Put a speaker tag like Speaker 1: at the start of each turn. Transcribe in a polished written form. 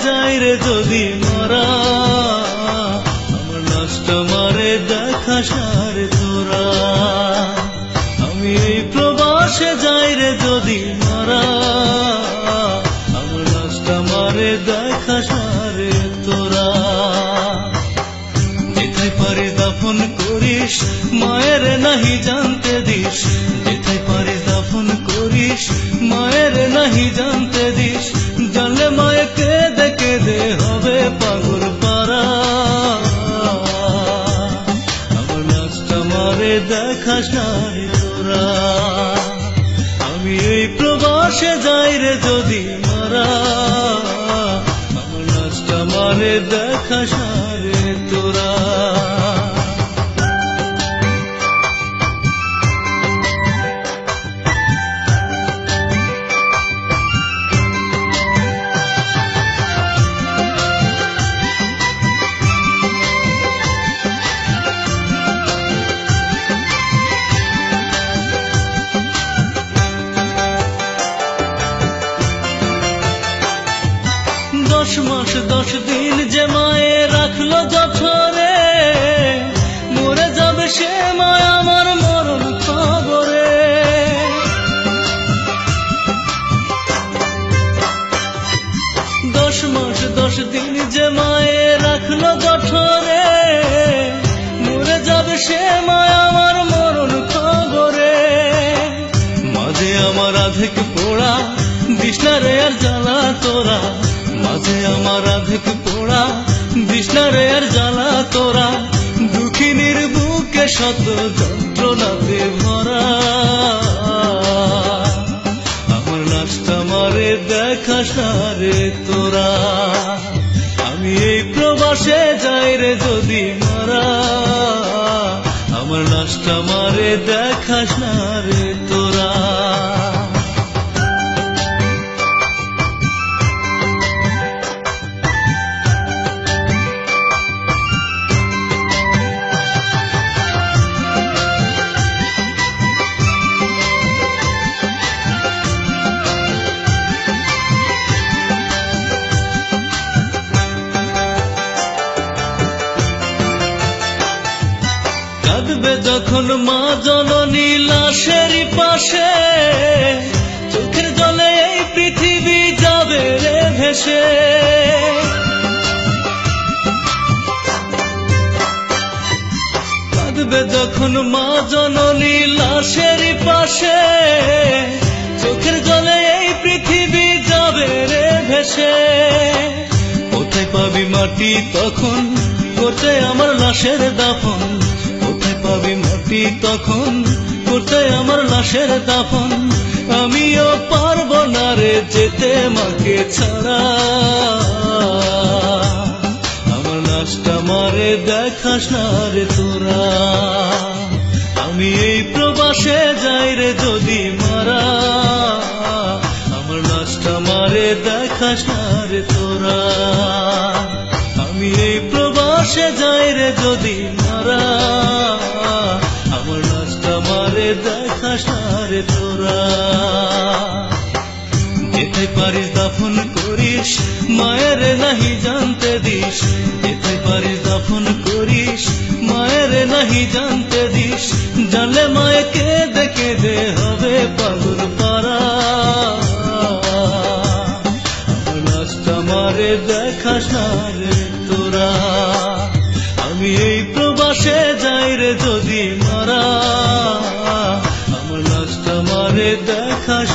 Speaker 1: যাই রে যদি মারা, আমার লাশটা মারে দেখাস না রে তোরা। আমি এই প্রবাসে যাই রে যদি মারা, আমার লাশটা মারে দেখাস না রে তোরা। যেথায় পারিস দাফন করিস, মায়ের নাহি জানতে দিস। যেথায় পারিস দাফন করিস, মায়ের নাহি জানতে দিস। জানলে মায়ে কেঁদে কেঁদে হবে পাগল পারা। আমার লাশটা মারে দেখাস না রে তোরা। আমি এই প্রবাসে যাই রে যদি মারা, আমার লাশটা মারে দেখাস না রে তোরা। দশ মাস 10 দিন যে মায়ে রাখলো জঠরে, মরে যাবে সে মায় আমার মরণ খবরে। 10 মাস 10 দিন যে মায়ে রাখলো জঠরে, মরে যাবে সে মায় আমার মরণ খবরে। মাঝে আমার আধেক পোড়া দিস না রে আর জ্বালা তোরা। মাঝে আমার আধেক পোড়া দিস না রে আর জ্বালা তোরা। দুঃখিনীর বুকে শত যন্ত্রণাতে ভরা। আমার লাশটা মারে দেখাস না রে তোরা। আমি এই প্রবাসে যাই রে যদি মারা, আমার লাশটা মারে দেখাস না রে তোরা। কাঁদবে যখন মা জননী লাশের পাশে, চোখের জলে এই পৃথিবী যাবে রে ভেসে। কাঁদবে যখন মা জননী লাশের পাশে, চোখের জলে এই পৃথিবী যাবে রে ভেসে। কোথায় পাবি মাটি তখন করতে আমার লাশের দাফন? কোথায় পাবি মাটি তখন করতে আমার লাশের দাফন? আমিও পারবো না রে যেতে মাকে ছাড়া। আমার লাশটা মারে দেখাস না রে তোরা। আমি এই প্রবাসে যাই রে যদি মারা, আমার লাশটা মারে দেখাস না রে তোরা। আমি এই প্রবাসে যাই রে যদি মারা, আমার লাশটা মারে দেখাস না রে তোরা। যেথায় পারিস দাফন করিস, মায়ের নাহি জানতে দিস। যেথায় পারিস দাফন করিস, মায়ের নাহি জানতে দিস। জানলে মায়ে কেঁদে কেঁদে হবে পাগল পারা। আমার লাশটা মারে দেখাস না রে তোরা। আমি এই প্রবাসে যাই রে যদি মারা, আমার লাশটা মারে দেখাস